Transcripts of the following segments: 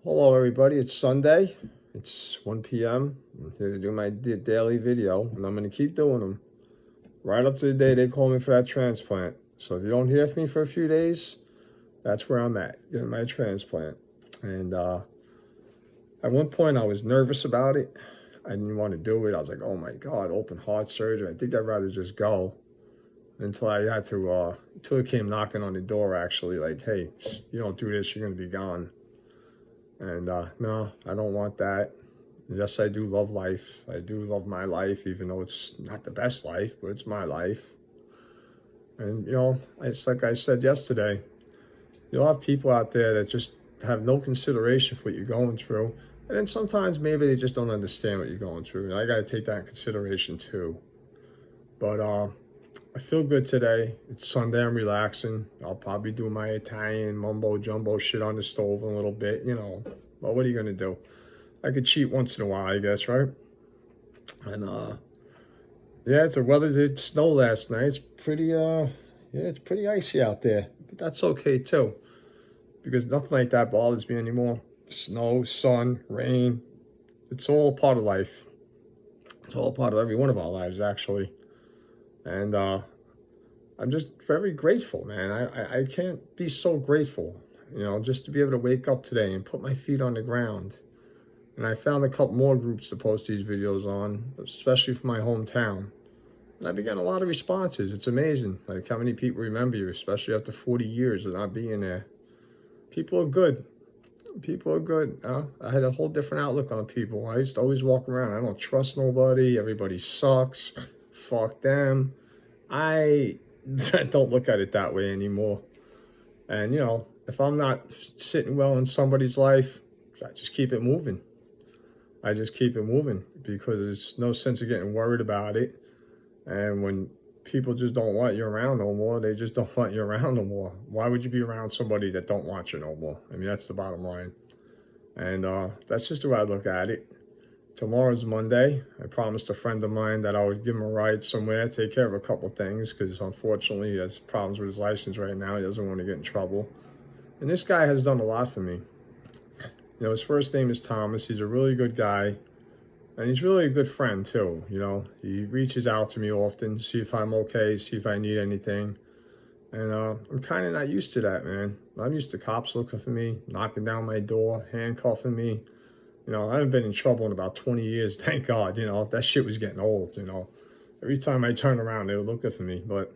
Hello, everybody. It's Sunday. It's 1 p.m. I'm here to do my daily video, and I'm going to keep doing them right up to the day they call me for that transplant. So if you don't hear from me for a few days, that's where I'm at, getting my transplant. And at one point, I was nervous about it. I didn't want to do it. I was like, oh my God, open heart surgery. I think I'd rather just go. Until I had to, until it came knocking on the door, actually, like, hey, you don't do this, you're going to be gone. And no, I don't want that. Yes, I do love life. I do love my life, even though it's not the best life, but it's my life. And, it's like I said yesterday, you'll have people out there that just have no consideration for what you're going through. And then sometimes maybe they just don't understand what you're going through. And I got to take that in consideration too. But I feel good today. It's Sunday. I'm relaxing. I'll probably do my Italian mumbo jumbo shit on the stove in a little bit, But what are you going to do? I could cheat once in a while, I guess, right? And yeah, the weather did snow last night. It's pretty it's pretty icy out there. But that's okay too. Because nothing like that bothers me anymore. Snow, sun, rain. It's all part of life. It's all part of every one of our lives, actually. And I'm just very grateful, man. I can't be so grateful, just to be able to wake up today and put my feet on the ground. And I found a couple more groups to post these videos on, especially for my hometown. And I've been getting a lot of responses. It's amazing, like how many people remember you, especially after 40 years of not being there. People are good. People are good. I had a whole different outlook on people. I used to always walk around, I don't trust nobody. Everybody sucks. Fuck them. I don't look at it that way anymore. And, if I'm not sitting well in somebody's life, I just keep it moving. I just keep it moving because there's no sense of getting worried about it. And when people just don't want you around no more, they just don't want you around no more. Why would you be around somebody that don't want you no more? I mean, that's the bottom line. And that's just the way I look at it. Tomorrow's Monday. I promised a friend of mine that I would give him a ride somewhere, take care of a couple things, because unfortunately he has problems with his license right now. He doesn't want to get in trouble. And this guy has done a lot for me. His first name is Thomas. He's a really good guy. And he's really a good friend, too. He reaches out to me often, see if I'm okay, see if I need anything. And I'm kind of not used to that, man. I'm used to cops looking for me, knocking down my door, handcuffing me. I haven't been in trouble in about 20 years, thank God. That shit was getting old, Every time I turned around, they were looking for me. But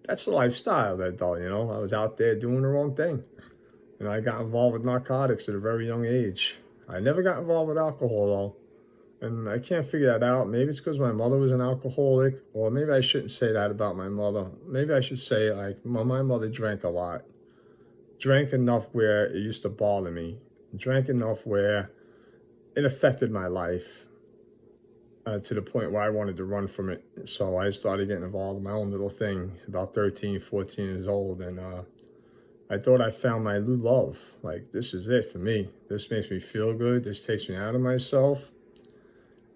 that's the lifestyle that, I was out there doing the wrong thing. I got involved with narcotics at a very young age. I never got involved with alcohol, though. And I can't figure that out. Maybe it's because my mother was an alcoholic, or maybe I shouldn't say that about my mother. Maybe I should say, my mother drank a lot. Drank enough where it used to bother me. Drank enough where it affected my life to the point where I wanted to run from it. So I started getting involved in my own little thing about 13, 14 years old. And I thought I found my new love. Like, this is it for me. This makes me feel good. This takes me out of myself.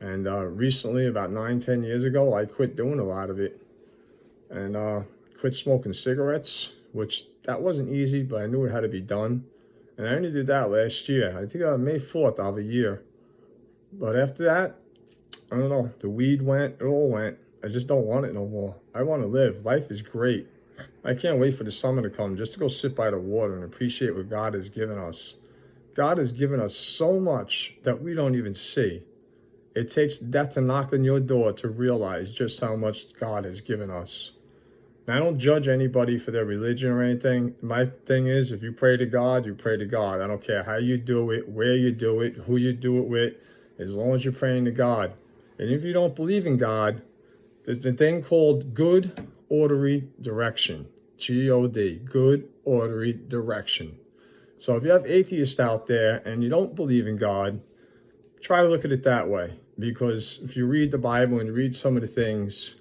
And recently, about 9, 10 years ago, I quit doing a lot of it. And quit smoking cigarettes, which that wasn't easy, but I knew it had to be done. And I only did that last year. I think May 4th of a year. But after that, I don't know. The weed went. It all went. I just don't want it no more. I want to live. Life is great. I can't wait for the summer to come just to go sit by the water and appreciate what God has given us. God has given us so much that we don't even see. It takes death to knock on your door to realize just how much God has given us. Now, I don't judge anybody for their religion or anything. My thing is, if you pray to God, you pray to God. I don't care how you do it, where you do it, who you do it with, as long as you're praying to God. And if you don't believe in God, there's a thing called good, orderly direction. G-O-D, good, orderly direction. So if you have atheists out there and you don't believe in God, try to look at it that way. Because if you read the Bible and you read some of the things,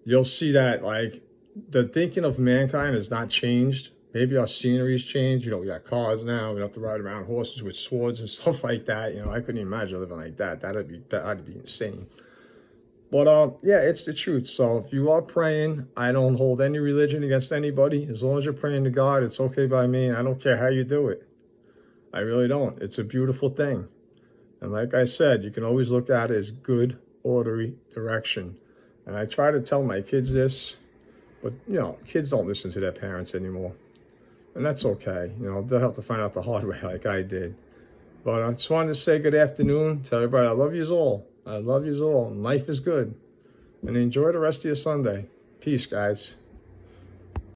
you'll see that, the thinking of mankind has not changed. Maybe our scenery's changed. We got cars now. We don't have to ride around horses with swords and stuff like that. I couldn't imagine living like that. That'd be insane. But yeah, it's the truth. So if you are praying, I don't hold any religion against anybody. As long as you're praying to God, it's okay by me. And I don't care how you do it. I really don't. It's a beautiful thing. And like I said, you can always look at it as good, orderly direction. And I try to tell my kids this, but, you know, kids don't listen to their parents anymore. And that's okay. You know, they'll have to find out the hard way like I did. But I just wanted to say good afternoon. Tell everybody I love yous all. I love yous all. Life is good. And enjoy the rest of your Sunday. Peace, guys.